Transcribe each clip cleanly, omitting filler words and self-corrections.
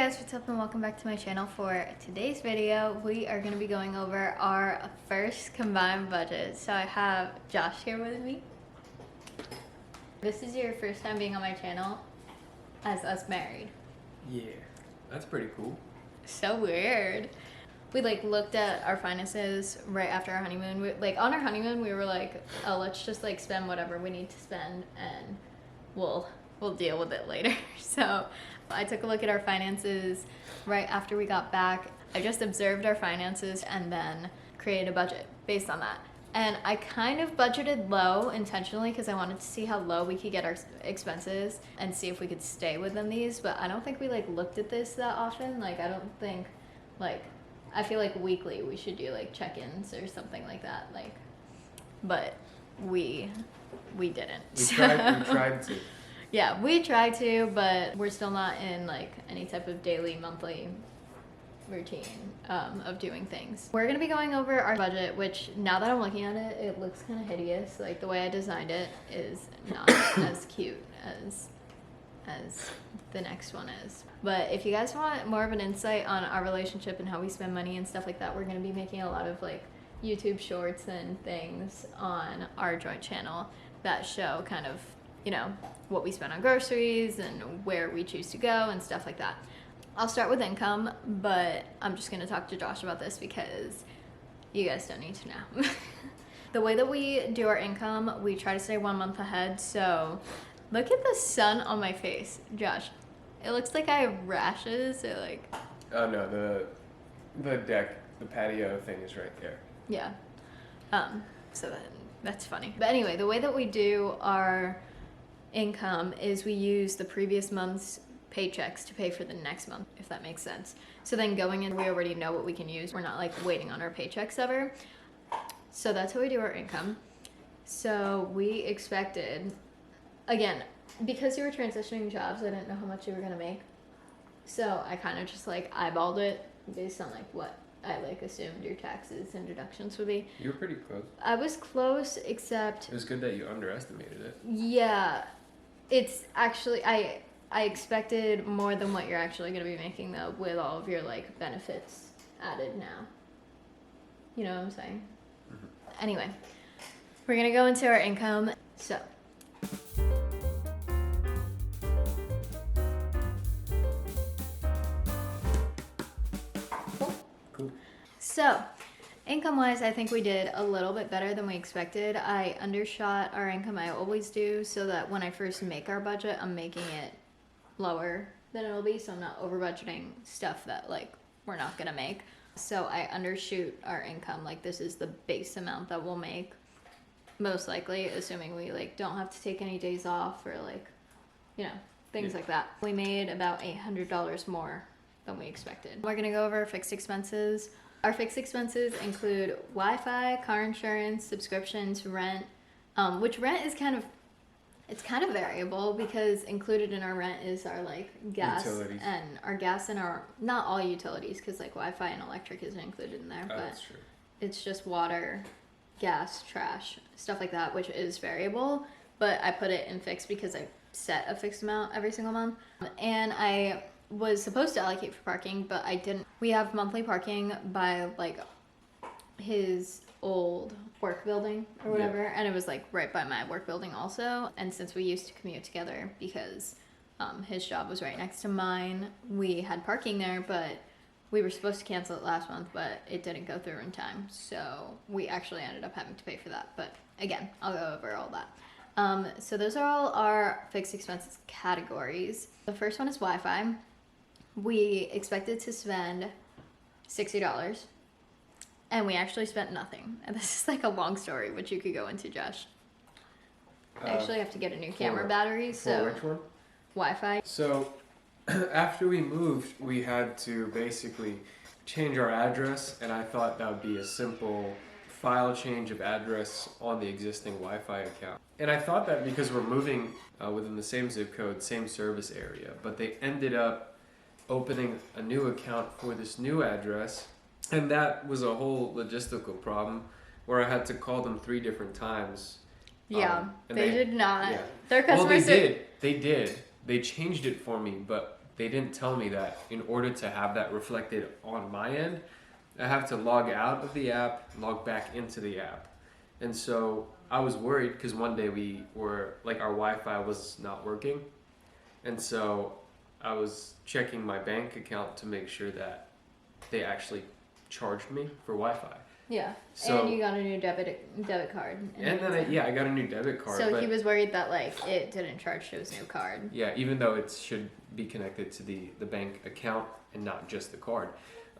guys, what's up and welcome back to my channel. For today's video, we are going to be going over our first combined budget. So I have Josh here with me. This is your first time being on my channel as us married. Yeah, that's pretty cool. So weird. We looked at our finances right after our honeymoon. On our honeymoon, we were like, oh, let's just spend whatever we need to spend and we'll deal with it later. So I took a look at our finances right after we got back. I just observed our finances and then created a budget based on that. And I kind of budgeted low intentionally because I wanted to see how low we could get our expenses and see if we could stay within these. But I don't think we looked at this that often. I don't think I feel like weekly we should do check-ins or something like that. But we didn't. We tried to. Yeah, we try to, but we're still not in any type of daily, monthly routine of doing things. We're gonna be going over our budget, which now that I'm looking at it, it looks kind of hideous. The way I designed it is not as cute as the next one is. But if you guys want more of an insight on our relationship and how we spend money and stuff like that, we're gonna be making a lot of YouTube shorts and things on our joint channel that show kind of what we spend on groceries and where we choose to go and stuff like that. I'll start with income, but I'm just gonna talk to Josh about this because you guys don't need to know. The way that we do our income, we try to stay 1 month ahead. So look at the sun on my face, Josh. It looks like I have rashes. Oh no, the deck, the patio thing is right there. Yeah. So that's funny. But anyway, the way that we do our income is we use the previous month's paychecks to pay for the next month, if that makes sense. So then going in, we already know what we can use. We're not waiting on our paychecks ever. So that's how we do our income. So we expected, again, because you were transitioning jobs, I didn't know how much you were gonna make. So I kind of just eyeballed it based on what I assumed your taxes and deductions would be. You were pretty close. I was close, except it was good that you underestimated it. Yeah, it's actually I expected more than what you're actually going to be making though, with all of your benefits added now. You know what I'm saying? Mm-hmm. Anyway, we're gonna go into our income. So Cool. So, income-wise, I think we did a little bit better than we expected. I undershot our income, I always do, so that when I first make our budget, I'm making it lower than it'll be, so I'm not over-budgeting stuff that, we're not gonna make. So I undershoot our income, this is the base amount that we'll make, most likely, assuming we, don't have to take any days off or, things like that. We made about $800 more than we expected. We're gonna go over fixed expenses. Our fixed expenses include Wi-Fi, car insurance, subscriptions, rent, which rent is kind of variable because included in our rent is our gas utilities. And our gas and our, not all utilities because Wi-Fi and electric isn't included in there, but that's true. It's just water, gas, trash, stuff like that, which is variable, but I put it in fixed because I set a fixed amount every single month. And I was supposed to allocate for parking, but I didn't. We have monthly parking by his old work building or whatever, yeah. And it was right by my work building also. And since we used to commute together because his job was right next to mine, we had parking there, but we were supposed to cancel it last month, but it didn't go through in time, so we actually ended up having to pay for that. But again, I'll go over all that. So those are all our fixed expenses categories. The first one is Wi-Fi. We expected to spend $60, and we actually spent nothing. And this is a long story, which you could go into, Josh. I actually have to get a new camera battery, so... For which one? Wi-Fi. So, after we moved, we had to basically change our address, and I thought that would be a simple file change of address on the existing Wi-Fi account. And I thought that because we're moving within the same zip code, same service area, but they ended up opening a new account for this new address, and that was a whole logistical problem where I had to call them 3 different times. Yeah, they did not. Yeah. Their customer Well, they did. They changed it for me, but they didn't tell me that in order to have that reflected on my end, I have to log out of the app, log back into the app. And so I was worried because one day we were like, our Wi-Fi was not working. And so I was checking my bank account to make sure that they actually charged me for Wi-Fi. Yeah. So, and you got a new debit card. And then I got a new debit card. So but he was worried that like it didn't charge to his new card. yeah, even though it should be connected to the bank account and not just the card.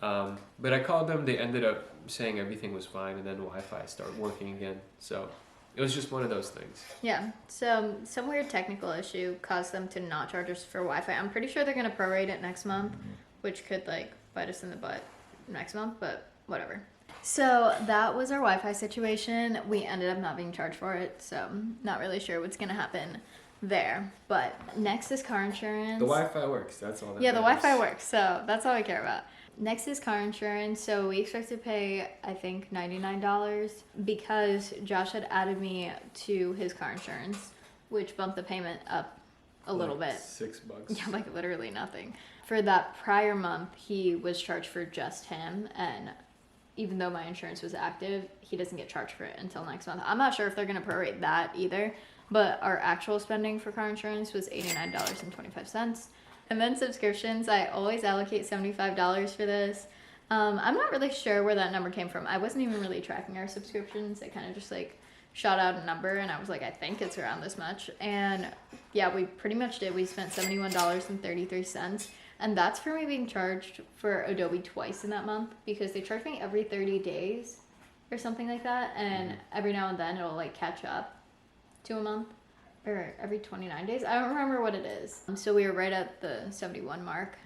But I called them. They ended up saying everything was fine, and then Wi-Fi started working again. So it was just one of those things. Yeah. So some weird technical issue caused them to not charge us for Wi-Fi. I'm pretty sure they're gonna prorate it next month, which could like bite us in the butt next month, but whatever. So that was our Wi-Fi situation. We ended up not being charged for it, so not really sure what's gonna happen there. But next is car insurance. The Wi-Fi works. That's all. Yeah, the Wi-Fi works, so that's all we care about. Next is car insurance. So we expect to pay, I think, $99 because Josh had added me to his car insurance, which bumped the payment up a little bit. $6. Yeah, like literally nothing. For that prior month, he was charged for just him, and even though my insurance was active, he doesn't get charged for it until next month. I'm not sure if they're going to prorate that either, but our actual spending for car insurance was $89.25. And then subscriptions, I always allocate $75 for this. I'm not really sure where that number came from. I wasn't even really tracking our subscriptions. I kind of just like shot out a number and I was like, I think it's around this much. And yeah, we pretty much did. We spent $71.33. And that's for me being charged for Adobe twice in that month because they charge me every 30 days or something like that. And every now and then it'll like catch up to a month. Or every 29 days. I don't remember what it is. So we were right at the 71 mark,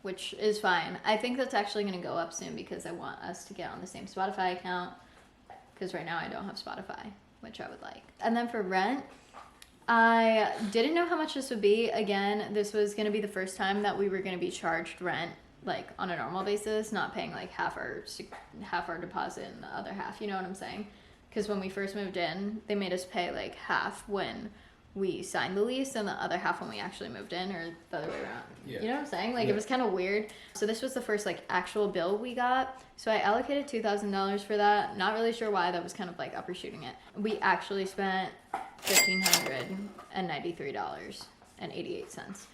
which is fine. I think that's actually going to go up soon because I want us to get on the same Spotify account because right now I don't have Spotify, which I would like. And then for rent, I didn't know how much this would be. Again, this was going to be the first time that we were going to be charged rent like on a normal basis, not paying like half our deposit and the other half, you know what I'm saying? Because when we first moved in, they made us pay like half when we signed the lease and the other half when we actually moved in, or the other way around. Yeah. You know what I'm saying? Like, it was kind of weird. So this was the first like actual bill we got. So I allocated $2,000 for that. Not really sure why. That was kind of like overshooting it. We actually spent $1,593.88.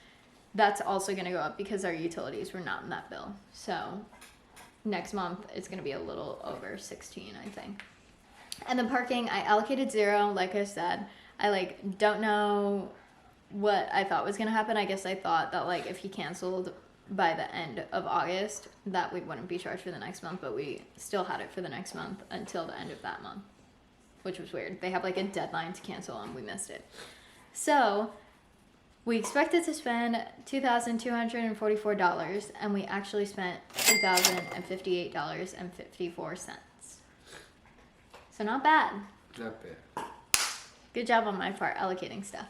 That's also going to go up because our utilities were not in that bill. So next month it's going to be a little over 16, I think. And then parking, I allocated 0, like I said. I like don't know what I thought was gonna happen. I guess I thought that like if he canceled by the end of August that we wouldn't be charged for the next month, but we still had it for the next month until the end of that month, which was weird. They have like a deadline to cancel and we missed it. So we expected to spend $2,244 and we actually spent $2,058.54. So not bad. Not bad. Good job on my part allocating stuff.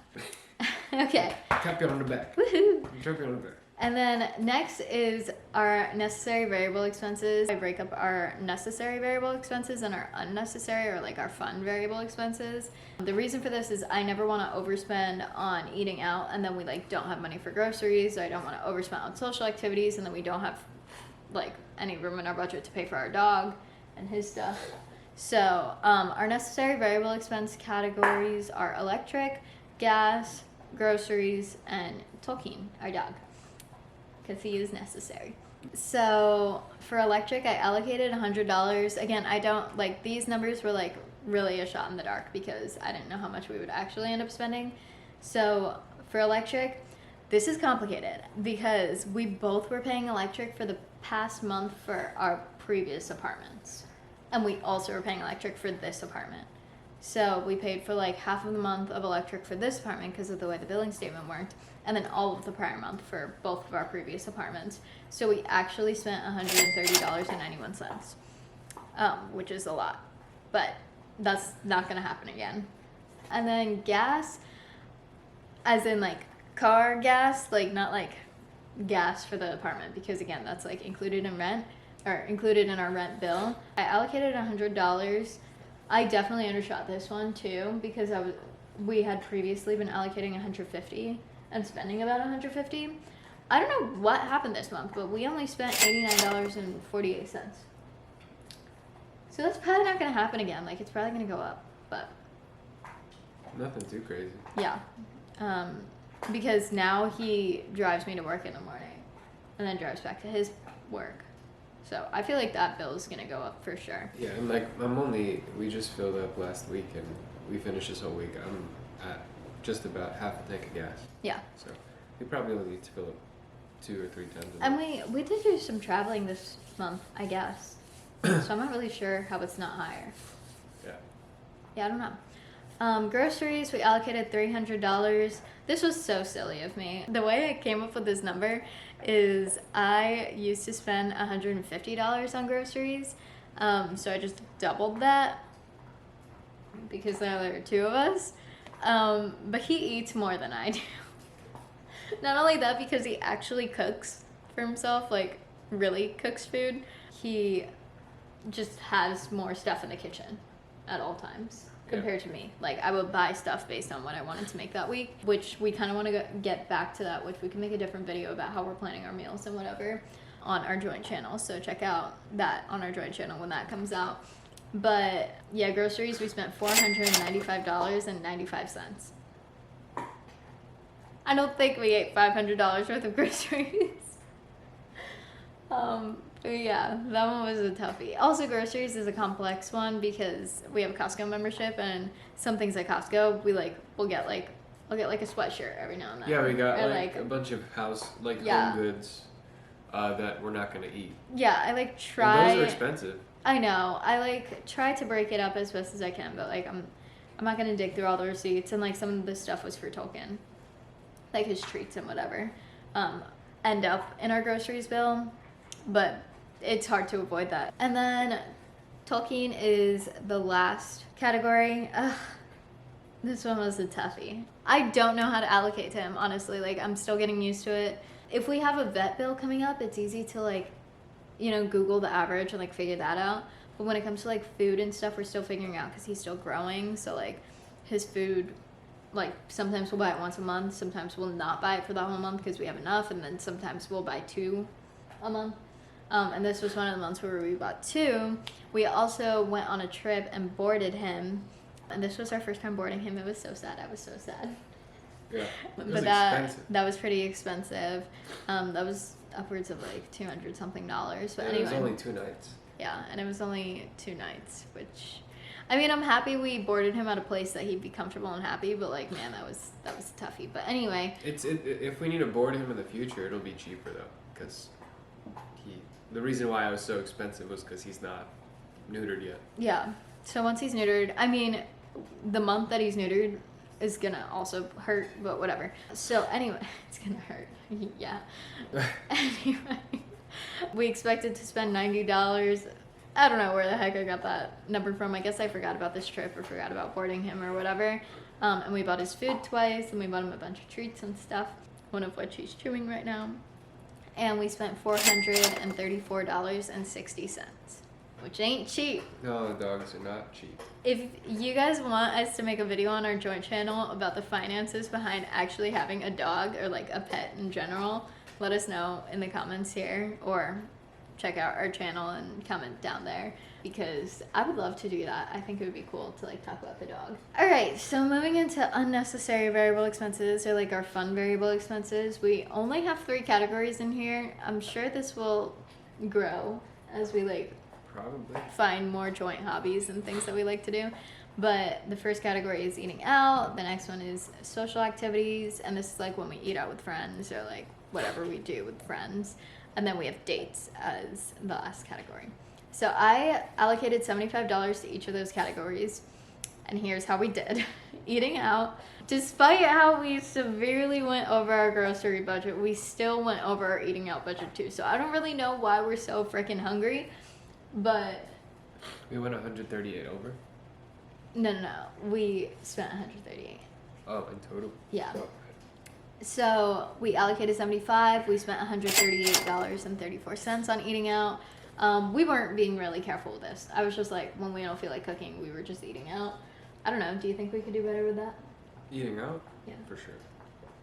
Okay. Tap you on the back. Woohoo! Tap you on the back. And then next is our necessary variable expenses. I break up our necessary variable expenses and our unnecessary or like our fun variable expenses. The reason for this is I never want to overspend on eating out and then we like don't have money for groceries. Or I don't want to overspend on social activities and then we don't have like any room in our budget to pay for our dog and his stuff. So our necessary variable expense categories are electric, gas, groceries, and Tolkien, our dog, because he is necessary. So for electric, I allocated $100. Again, I don't, like, these numbers were like really a shot in the dark because I didn't know how much we would actually end up spending. So for electric, this is complicated because we both were paying electric for the past month for our previous apartments. And we also were paying electric for this apartment. So we paid for like half of the month of electric for this apartment because of the way the billing statement worked, and then all of the prior month for both of our previous apartments. So we actually spent $130.91, which is a lot, but that's not gonna happen again. And then gas, as in like car gas, like not like gas for the apartment, because again, that's like included in rent. Or included in our rent bill. I allocated $100. I definitely undershot this one too because we had previously been allocating $150 and spending about $150. I don't know what happened this month, but we only spent $89.48. So that's probably not gonna happen again. Like, it's probably gonna go up, but Nothing too crazy. yeah. Because now he drives me to work in the morning and then drives back to his work. So I feel like that bill is gonna go up for sure. Yeah, and like we just filled up last week and we finished this whole week. I'm at just about half a tank of gas. Yeah. So we probably only need to fill up 2 or 3 times a And month. we did do some traveling this month, I guess. So I'm not really sure how it's not higher. Yeah. Yeah, I don't know. Groceries, we allocated $300. This was so silly of me. The way I came up with this number is I used to spend $150 on groceries. So I just doubled that because now there are 2 of us. But he eats more than I do. Not only that, because he actually cooks for himself, like really cooks food, he just has more stuff in the kitchen at all times compared to me. Like, I would buy stuff based on what I wanted to make that week, which we kind of want to get back to that, which we can make a different video about how we're planning our meals and whatever on our joint channel. So check out that on our joint channel when that comes out. But yeah, groceries, we spent $495.95. I don't think we ate $500 worth of groceries. But yeah, that one was a toughie. Also, groceries is a complex one because we have a Costco membership, and some things at Costco we'll get like a sweatshirt every now and then. Yeah, we got Or, like a bunch of home goods that we're not gonna eat. Yeah, I try. And those are expensive. I know. I try to break it up as best as I can, but I'm not gonna dig through all the receipts, and some of the stuff was for Tolkien, like his treats and whatever, end up in our groceries bill, but it's hard to avoid that. And then Tolkien is the last category. This one was a toughie. I don't know how to allocate to him, honestly. I'm still getting used to it. If we have a vet bill coming up, it's easy to Google the average and figure that out. But when it comes to food and stuff, we're still figuring out because he's still growing. So his food, sometimes we'll buy it once a month, sometimes we'll not buy it for the whole month because we have enough, and then sometimes we'll buy 2 a month. And this was one of the months where we bought 2. We also went on a trip and boarded him, and this was our first time boarding him. It was so sad. I was so sad. Yeah, but expensive. that was pretty expensive. That was upwards of $200 something. But yeah, anyway, it was only 2 nights. Yeah, and it was only 2 nights, which, I mean, I'm happy we boarded him at a place that he'd be comfortable and happy, but man, that was a toughie. But anyway, if we need to board him in the future, it'll be cheaper though, because the reason why it was so expensive was because he's not neutered yet. Yeah, so once he's neutered, I mean, the month that he's neutered is gonna also hurt, but whatever. So anyway, it's gonna hurt. Yeah. Anyway, we expected to spend $90. I don't know where the heck I got that number from. I guess I forgot about this trip or forgot about boarding him or whatever. And we bought his food twice, and we bought him a bunch of treats and stuff, one of which he's chewing right now. And we spent $434.60, which ain't cheap. No, the dogs are not cheap. If you guys want us to make a video on our joint channel about the finances behind actually having a dog or a pet in general, let us know in the comments here, or check out our channel and comment down there, because I would love to do that. I think it would be cool to talk about the dog. All right, so moving into unnecessary variable expenses, or our fun variable expenses, we only have 3 categories in here. I'm sure this will grow as we Probably. find more joint hobbies and things that we like to do. But the first category is eating out. The next one is social activities, and this is when we eat out with friends, or whatever we do with friends. And then we have dates as the last category. So I allocated $75 to each of those categories, and here's how we did. Eating out, despite how we severely went over our grocery budget, we still went over our eating out budget too. So I don't really know why we're so freaking hungry, but we went 138 over. No, we spent 138. Oh, in total. Yeah. Oh. So we allocated $75. We spent $138.34 on eating out. We weren't being really careful with this. I was just when we don't feel like cooking, we were just eating out. I don't know. Do you think we could do better with that? Eating out? Yeah. For sure.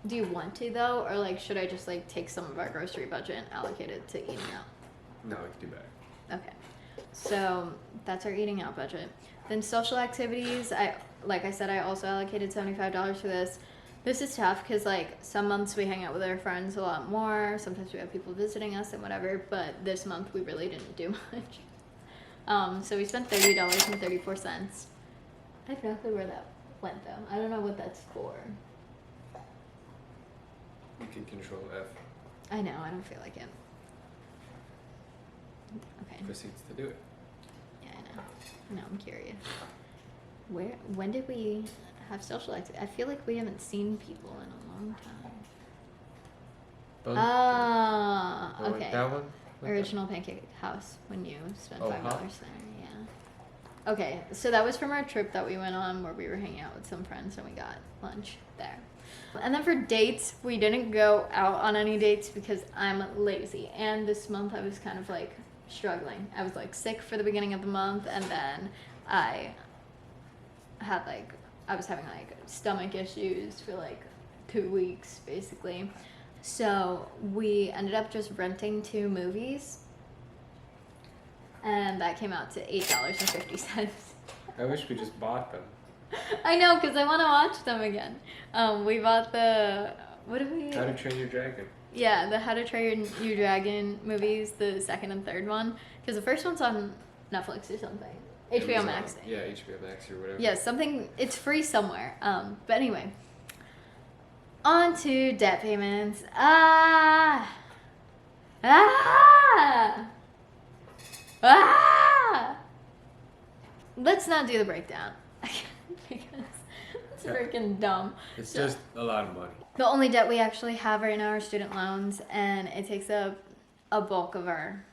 Do you want to though, or like should I just like take some of our grocery budget and allocate it to eating out? No, we can do better. Okay, so that's our eating out budget. Then social activities, like I said, I also allocated $75 for this. This is tough because like some months we hang out with our friends a lot more. Sometimes we have people visiting us and whatever. But this month we really didn't do much. So we spent $30.34. I have no clue where that went though. I don't know what that's for. You can control F. I know, I don't feel like it. Okay. Proceeds to do it. Yeah, I know. No, I'm curious. When did we have social activity? I feel like we haven't seen people in a long time. Both. Ah, What, okay. that one? What Original Pancake House when you spent Oh, $5 huh? there, yeah. Okay, so that was from our trip that we went on where we were hanging out with some friends and we got lunch there. And then for dates, we didn't go out on any dates because I'm lazy. And this month I was kind of like struggling. I was like sick for the beginning of the month, and then I was having like stomach issues for like 2 weeks basically. So we ended up just renting 2 movies, and that came out to $8.50. I wish we just bought them. I know, because I want to watch them again. We bought what did we? How to Train Your Dragon. Yeah, the How to Train Your Dragon movies, the second and third one, because the first one's on Netflix or something. HBO Max. Yeah, HBO Max or whatever. Yeah, something. It's free somewhere. But anyway, on to debt payments. Ah. Let's not do the breakdown because it's freaking dumb. It's just a lot of money. The only debt we actually have right now are student loans, and it takes up a bulk of our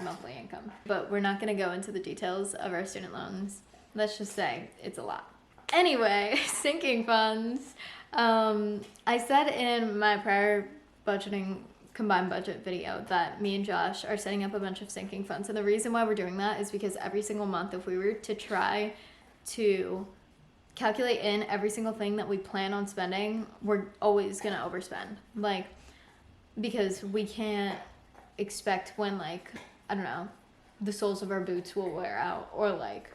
monthly income. But we're not going to go into the details of our student loans. Let's just say it's a lot. Anyway, sinking funds. I said in my prior budgeting combined budget video that me and Josh are setting up a bunch of sinking funds. And the reason why we're doing that is because every single month, if we were to try to calculate in every single thing that we plan on spending, we're always going to overspend. Like, because we can't expect when, like, I don't know, the soles of our boots will wear out, or like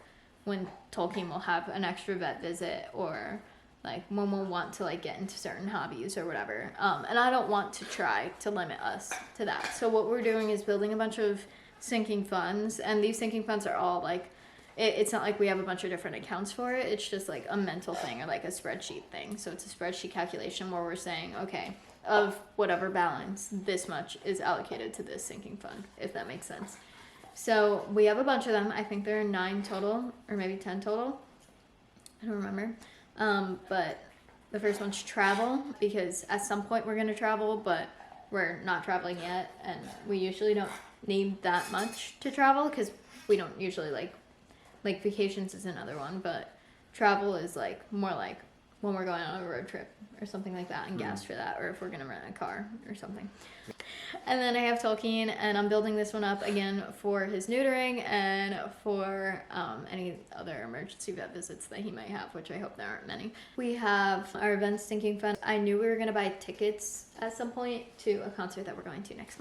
when Tolkien will have an extra vet visit, or like when we'll want to like get into certain hobbies or whatever. And I don't want to try to limit us to that. So what we're doing is building a bunch of sinking funds, and these sinking funds are all like, it's not like we have a bunch of different accounts for it. It's just like a mental thing or like a spreadsheet thing. So it's a spreadsheet calculation where we're saying, okay, of whatever balance, this much is allocated to this sinking fund, if that makes sense. So we have a bunch of them. I think there are 9 total, or maybe 10 total. I don't remember. But the first one's travel, because at some point we're going to travel, but we're not traveling yet. And we usually don't need that much to travel because we don't usually like vacations is another one, but travel is like more like when we're going on a road trip or something like that, and gas for that, or if we're going to rent a car or something. And then I have Tolkien, and I'm building this one up again for his neutering and for any other emergency vet visits that he might have, which I hope there aren't many. We have our events sinking fund. I knew we were going to buy tickets at some point to a concert that we're going to next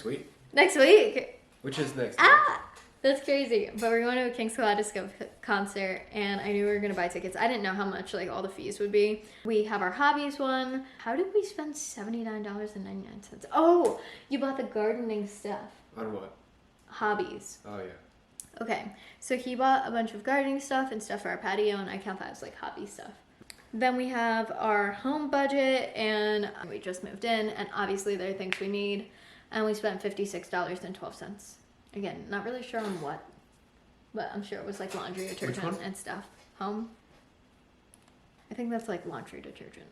week. Next week! Which is next Ah! That's crazy. But we're going to a King's Kaleidoscope concert, and I knew we were going to buy tickets. I didn't know how much like all the fees would be. We have our hobbies one. How did we spend $79.99? Oh, you bought the gardening stuff. On what? Hobbies. Oh, yeah. Okay, so he bought a bunch of gardening stuff and stuff for our patio, and I count that as like hobby stuff. Then we have our home budget, and we just moved in, and obviously there are things we need, and we spent $56.12. Again, not really sure on what, but I'm sure it was like laundry detergent and stuff. Home? I think that's like laundry detergent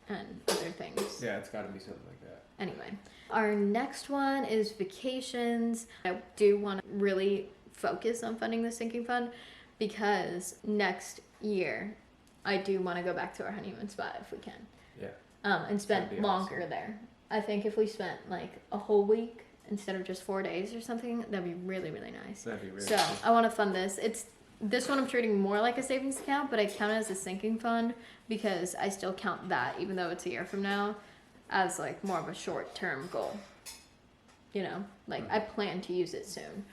and other things. Yeah, it's got to be something like that. Anyway, our next one is vacations. I do want to really focus on funding the sinking fund because next year I do want to go back to our honeymoon spot if we can. Yeah. And spend That'd be longer awesome. there. I think if we spent like a whole week instead of just 4 days or something, that'd be really, really nice. That'd be really So cool. I want to fund this. This one I'm treating more like a savings account, but I count it as a sinking fund because I still count that, even though it's a year from now, as like more of a short-term goal. You know, like I plan to use it soon.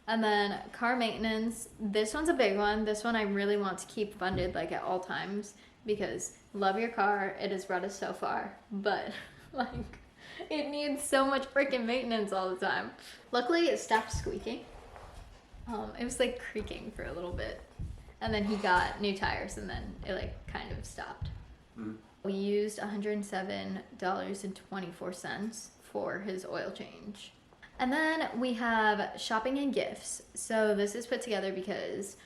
And then car maintenance. This one's a big one. This one I really want to keep funded like at all times because love your car. It has brought us so far, but like it needs so much freaking maintenance all the time. Luckily, it stopped squeaking. It was like creaking for a little bit, and then he got new tires, and then it like kind of stopped. We used $107.24 for his oil change. And then we have shopping and gifts. So this is put together because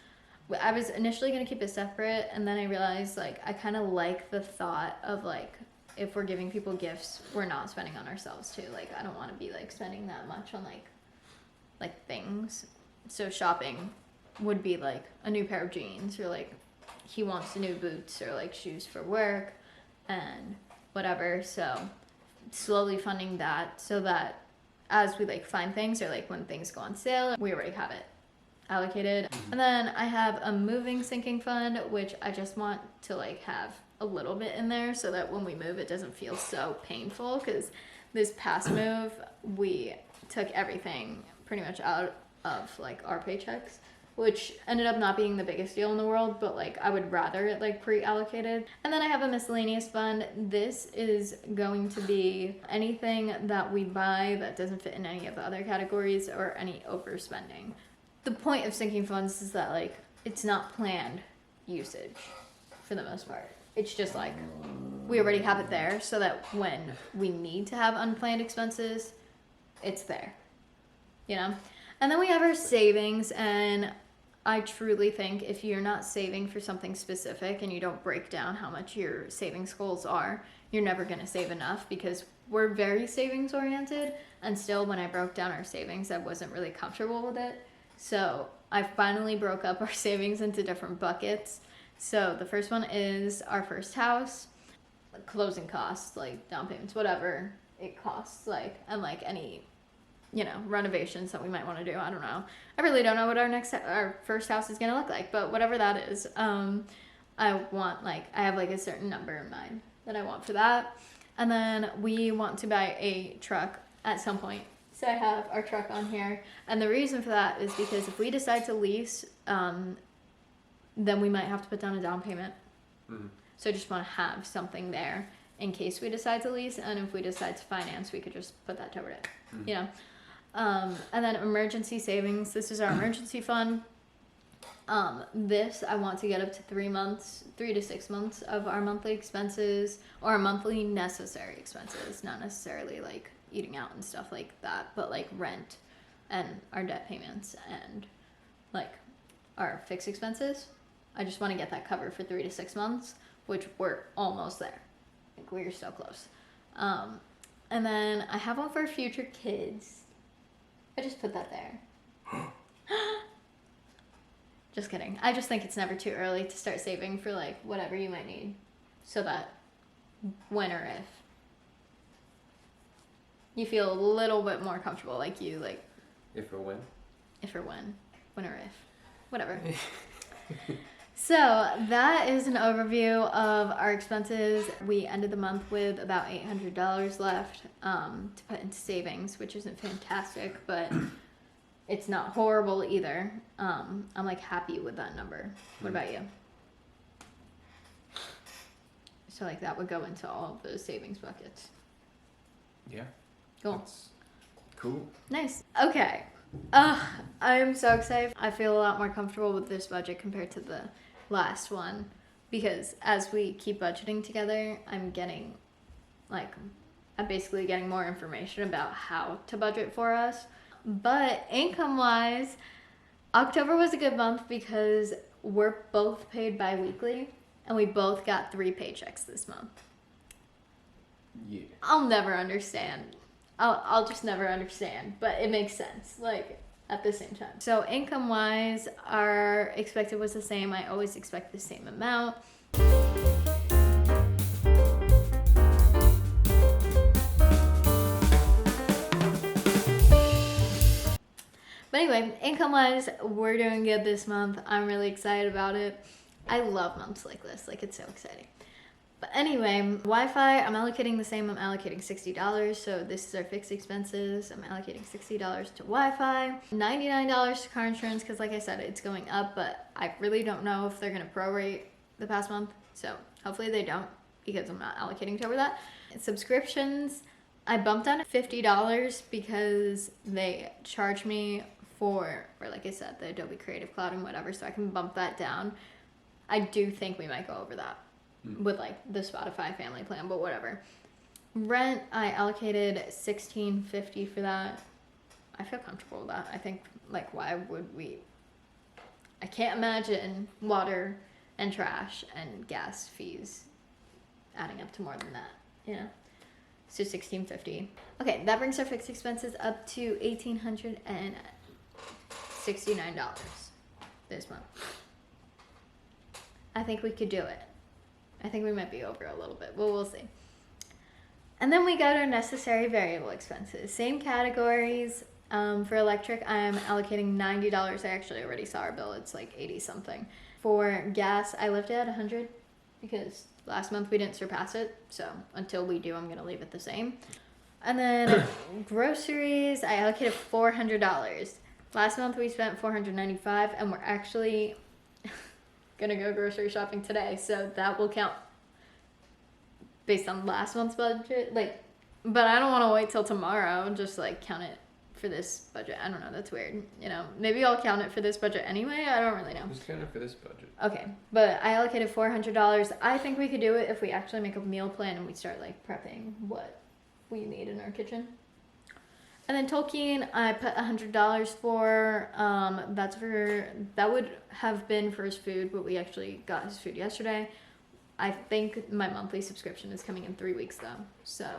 I was initially going to keep it separate, and then I realized like I kind of like the thought of like if we're giving people gifts, we're not spending on ourselves too. Like I don't want to be like spending that much on like things. So shopping would be like a new pair of jeans, or like he wants new boots or like shoes for work and whatever. So slowly funding that so that as we like find things or like when things go on sale, we already have it allocated. And then I have a moving sinking fund, which I just want to like have a little bit in there so that when we move it doesn't feel so painful, because this past move we took everything pretty much out of like our paychecks, which ended up not being the biggest deal in the world, but like I would rather it like pre-allocated. And then I have a miscellaneous fund. This is going to be anything that we buy that doesn't fit in any of the other categories or any overspending. The point of sinking funds is that like it's not planned usage for the most part. It's just like we already have it there so that when we need to have unplanned expenses, it's there, you know? And then we have our savings, and I truly think if you're not saving for something specific and you don't break down how much your savings goals are, you're never going to save enough, because we're very savings oriented, and still when I broke down our savings, I wasn't really comfortable with it. So I finally broke up our savings into different buckets. So the first one is our first house, closing costs, like down payments, whatever it costs, like, and like any, you know, renovations that we might want to do. I don't know. I really don't know what our first house is going to look like, but whatever that is, I want like, I have like a certain number in mind that I want for that. And then we want to buy a truck at some point. So I have our truck on here. And the reason for that is because if we decide to lease, then we might have to put down a down payment. So I just want to have something there in case we decide to lease. And if we decide to finance, we could just put that toward it, you know. And then emergency savings. This is our emergency fund. This I want to get up to 3 to 6 months of our monthly expenses, or our monthly necessary expenses, not necessarily like eating out and stuff like that, but like rent and our debt payments and like our fixed expenses. I just want to get that covered for 3 to 6 months, which we're almost there. Like we're so close. And then I have one for future kids. I just put that there. Just kidding. I just think it's never too early to start saving for like whatever you might need, so that when or if you feel a little bit more comfortable, like you like If or when? If or when or if, whatever. So that is an overview of our expenses. We ended the month with about $800 left to put into savings, which isn't fantastic, but it's not horrible either. I'm like happy with that number. What about you? So like that would go into all of those savings buckets. Yeah. Cool. That's cool. Nice. Okay. I'm so excited. I feel a lot more comfortable with this budget compared to the last one, because as we keep budgeting together, I'm basically getting more information about how to budget for us. But income wise, October was a good month because we're both paid bi-weekly and we both got 3 paychecks this month. Yeah. I'll never understand. I'll just never understand, but it makes sense, like, at the same time. So income-wise, our expected was the same. I always expect the same amount. But anyway, income-wise, we're doing good this month. I'm really excited about it. I love months like this. Like, it's so exciting. But anyway, Wi-Fi, I'm allocating the same. I'm allocating $60. So this is our fixed expenses. I'm allocating $60 to Wi-Fi, $99 to car insurance because like I said, it's going up, but I really don't know if they're going to prorate the past month. So hopefully they don't because I'm not allocating to over that. Subscriptions, I bumped down to $50 because they charge me for like I said, the Adobe Creative Cloud and whatever, so I can bump that down. I do think we might go over that with like the Spotify family plan, but whatever. Rent, I allocated $16.50 for that. I feel comfortable with that. I think, like, why would we? I can't imagine water and trash and gas fees adding up to more than that, you know? So $16.50. Okay, that brings our fixed expenses up to $1,869 this month. I think we could do it. I think we might be over a little bit. Well, we'll see. And then we got our necessary variable expenses. Same categories. For electric, I'm allocating $90. I actually already saw our bill. It's like 80 something. For gas, I left it at 100 because last month we didn't surpass it. So until we do, I'm going to leave it the same. And then groceries, I allocated $400. Last month we spent $495 and we're actually gonna go grocery shopping today, so that will count based on last month's budget. Like, but I don't want to wait till tomorrow and just like count it for this budget. I don't know, that's weird, you know. Maybe I'll count it for this budget anyway. I don't really know. Just count it for this budget. Okay, but I allocated $400. I think we could do it if we actually make a meal plan and we start like prepping what we need in our kitchen. And then Tolkien, I put $100 for, that would have been for his food, but we actually got his food yesterday. I think my monthly subscription is coming in 3 weeks though. So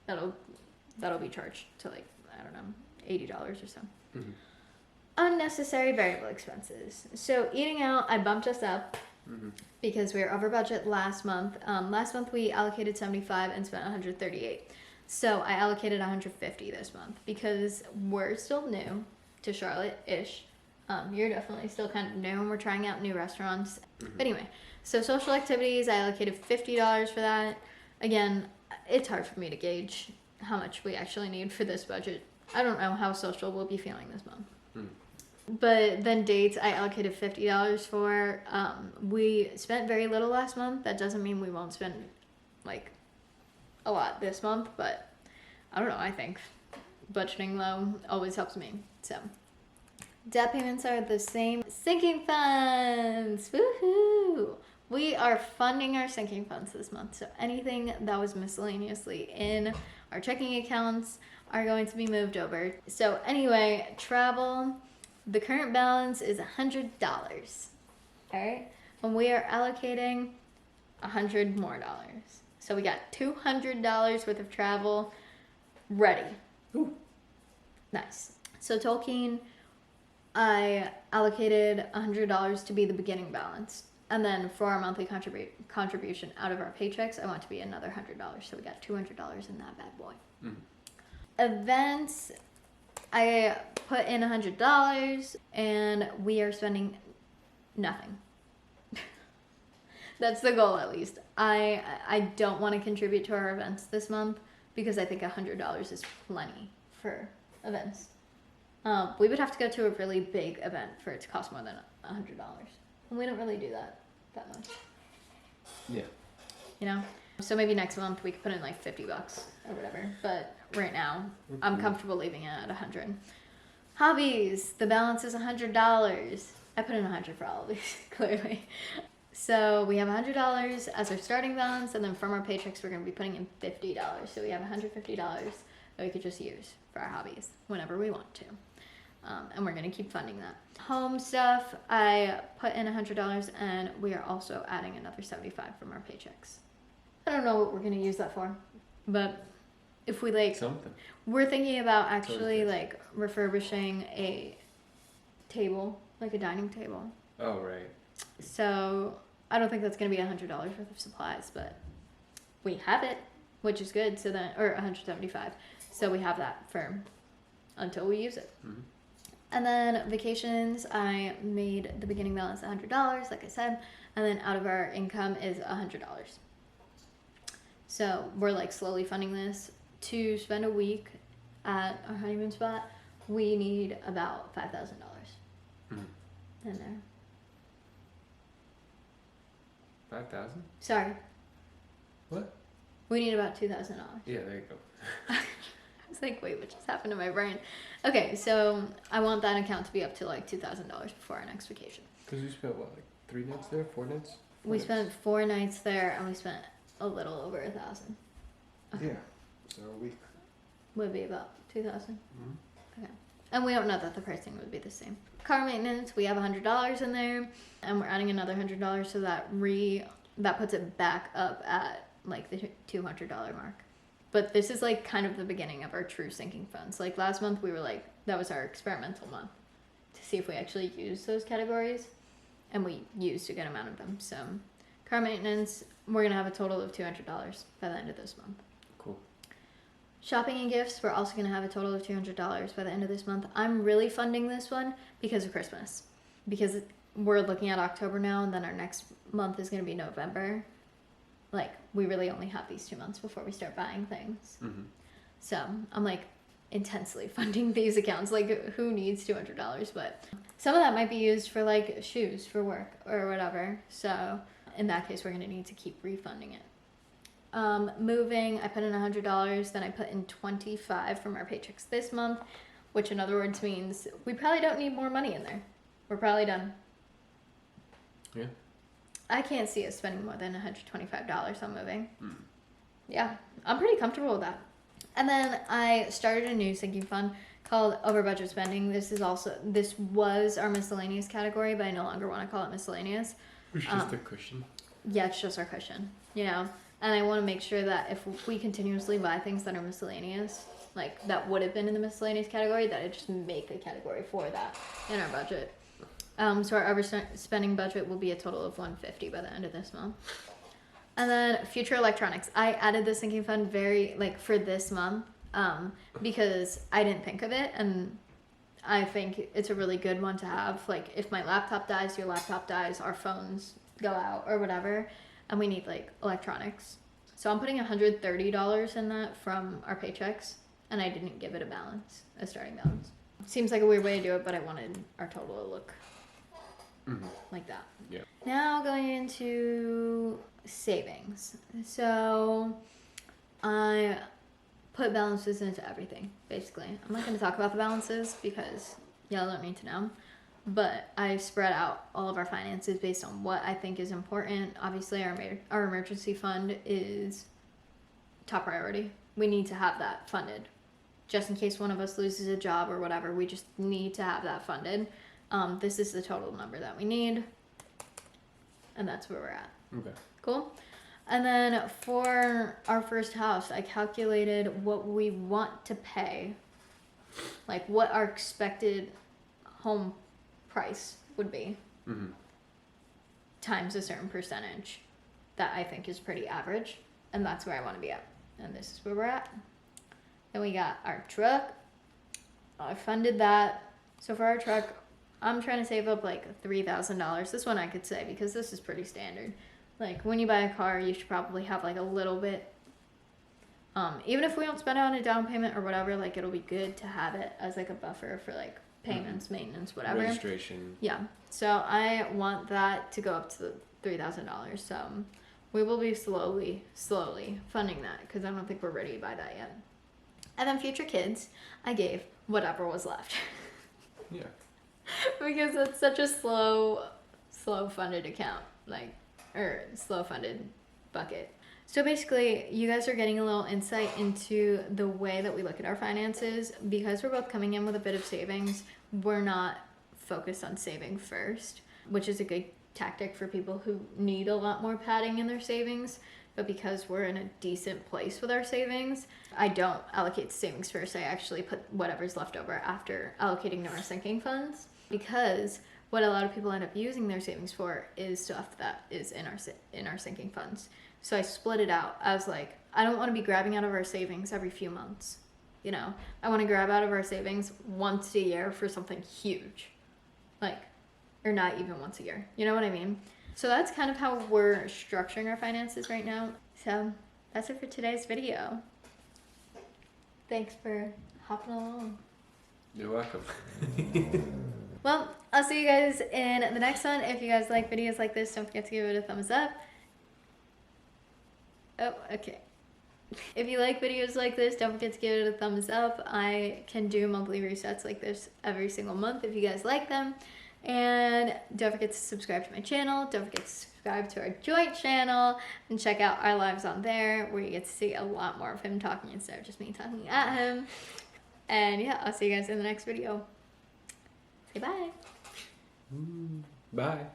that'll be charged to like, I don't know, $80 or so. Mm-hmm. Unnecessary variable expenses. So eating out, I bumped us up because we were over budget last month. Last month we allocated 75 and spent 138. So I allocated 150 this month because we're still new to Charlotte-ish. You're definitely still kind of new and we're trying out new restaurants. But anyway, so social activities, I allocated $50 for that. Again, it's hard for me to gauge how much we actually need for this budget. I don't know how social we'll be feeling this month. But then dates, I allocated $50 for. We spent very little last month. That doesn't mean we won't spend like a lot this month, but I don't know, I think budgeting low always helps me. So debt payments are the same. Sinking funds, woohoo! We are funding our sinking funds this month, so anything that was miscellaneously in our checking accounts are going to be moved over. So anyway, travel, the current balance is $100. All right, and we are allocating $100 more. So we got $200 worth of travel ready. Ooh. Nice. So Tolkien, I allocated $100 to be the beginning balance. And then for our monthly contribution out of our paychecks, I want to be another $100. So we got $200 in that bad boy. Events, I put in $100 and we are spending nothing. That's the goal, at least. I don't want to contribute to our events this month because I think $100 is plenty for events. We would have to go to a really big event for it to cost more than $100. And we don't really do that much. Yeah. You know? So maybe next month we could put in like $50 or whatever. But right now, I'm comfortable leaving it at $100. Hobbies, the balance is $100. I put in $100 for all of these, clearly. So we have $100 as our starting balance, and then from our paychecks, we're going to be putting in $50. So we have $150 that we could just use for our hobbies whenever we want to. And we're going to keep funding that. Home stuff, I put in $100, and we are also adding another $75 from our paychecks. I don't know what we're going to use that for, but if we like, something. We're thinking about actually like refurbishing a table, like a dining table. Oh, right. So I don't think that's going to be $100 worth of supplies, but we have it, which is good. So then, or $175. So we have that for until we use it. And then vacations, I made the beginning balance $100, like I said, and then out of our income is $100. So we're like slowly funding this. To spend a week at our honeymoon spot, we need about $5,000 in there. 5,000? Sorry, What? we need about $2,000. Yeah, there you go. I was like, wait, what just happened to my brain? Okay, so I want that account to be up to like $2,000 before our next vacation. Because we spent what, like 3 nights there, 4 nights? We spent 4 nights there, and we spent a little over $1,000. Yeah, so a week. Would be about 2,000. Okay, and we don't know that the pricing would be the same. Car maintenance, we have $100 in there, and we're adding another $100, so that puts it back up at like the $200 mark. But this is like kind of the beginning of our true sinking funds. Like last month, we were like, that was our experimental month to see if we actually use those categories, and we used a good amount of them. So car maintenance, we're gonna have a total of $200 by the end of this month. Cool. Shopping and gifts, we're also gonna have a total of $200 by the end of this month. I'm really funding this one because of Christmas, because we're looking at October now, and then our next month is gonna be November. Like, we really only have these 2 months before we start buying things. So I'm like intensely funding these accounts. Like, who needs $200? But some of that might be used for like shoes for work or whatever. So in that case, we're gonna need to keep refunding it. Moving, I put in $100, then I put in $25 from our paychecks this month, which in other words means we probably don't need more money in there. We're probably done. Yeah. I can't see us spending more than $125 on moving. Yeah, I'm pretty comfortable with that. And then I started a new sinking fund called Over Budget Spending. This was our miscellaneous category, but I no longer want to call it miscellaneous. It's just a cushion. Yeah, it's just our cushion, you know? And I want to make sure that if we continuously buy things that are miscellaneous, like that would have been in the miscellaneous category, that I just make a category for that in our budget. So our overspending budget will be a total of $150 by the end of this month. And then future electronics. I added this sinking fund for this month because I didn't think of it, and I think it's a really good one to have. Like, if my laptop dies, your laptop dies, our phones go out or whatever, and we need like electronics. So I'm putting $130 in that from our paychecks, and I didn't give it a starting balance. Seems like a weird way to do it, but I wanted our total to look like that. Yeah. Now going into savings. So I put balances into everything, basically. I'm not going to talk about the balances because y'all don't need to know. But I spread out all of our finances based on what I think is important. Obviously, our emergency fund is top priority. We need to have that funded. Just in case one of us loses a job or whatever, we just need to have that funded. This is the total number that we need. And that's where we're at. Okay. Cool. And then for our first house, I calculated what we want to pay, like what our expected home price would be, times a certain percentage that I think is pretty average. And that's where I want to be at. And this is where we're at. Then we got our truck. I funded that. So for our truck, I'm trying to save up like $3,000. This one I could say because this is pretty standard. Like, when you buy a car, you should probably have like a little bit. Even if we don't spend it on a down payment or whatever, like, it'll be good to have it as like a buffer for like payments, maintenance, whatever. Registration. Yeah. So I want that to go up to $3,000. So we will be slowly funding that because I don't think we're ready to buy that yet. And then future kids, I gave whatever was left. Yeah. Because it's such a slow funded account, or slow funded bucket. So basically, you guys are getting a little insight into the way that we look at our finances. Because we're both coming in with a bit of savings, we're not focused on saving first, which is a good tactic for people who need a lot more padding in their savings. But because we're in a decent place with our savings, I don't allocate savings first. I actually put whatever's left over after allocating to our sinking funds. Because what a lot of people end up using their savings for is stuff that is in our sinking funds. So I split it out. I was like, I don't want to be grabbing out of our savings every few months. you know, I want to grab out of our savings once a year for something huge. Like, or not even once a year. You know what I mean? So that's kind of how we're structuring our finances right now. So that's it for today's video. Thanks for hopping along. You're welcome. Well, I'll see you guys in the next one. If you guys like videos like this, don't forget to give it a thumbs up. Oh, okay. If you like videos like this, don't forget to give it a thumbs up. I can do monthly resets like this every single month if you guys like them. And don't forget to subscribe to my channel. Don't forget to subscribe to our joint channel and check out our lives on there where you get to see a lot more of him talking instead of just me talking at him. And yeah, I'll see you guys in the next video. Say bye. Bye.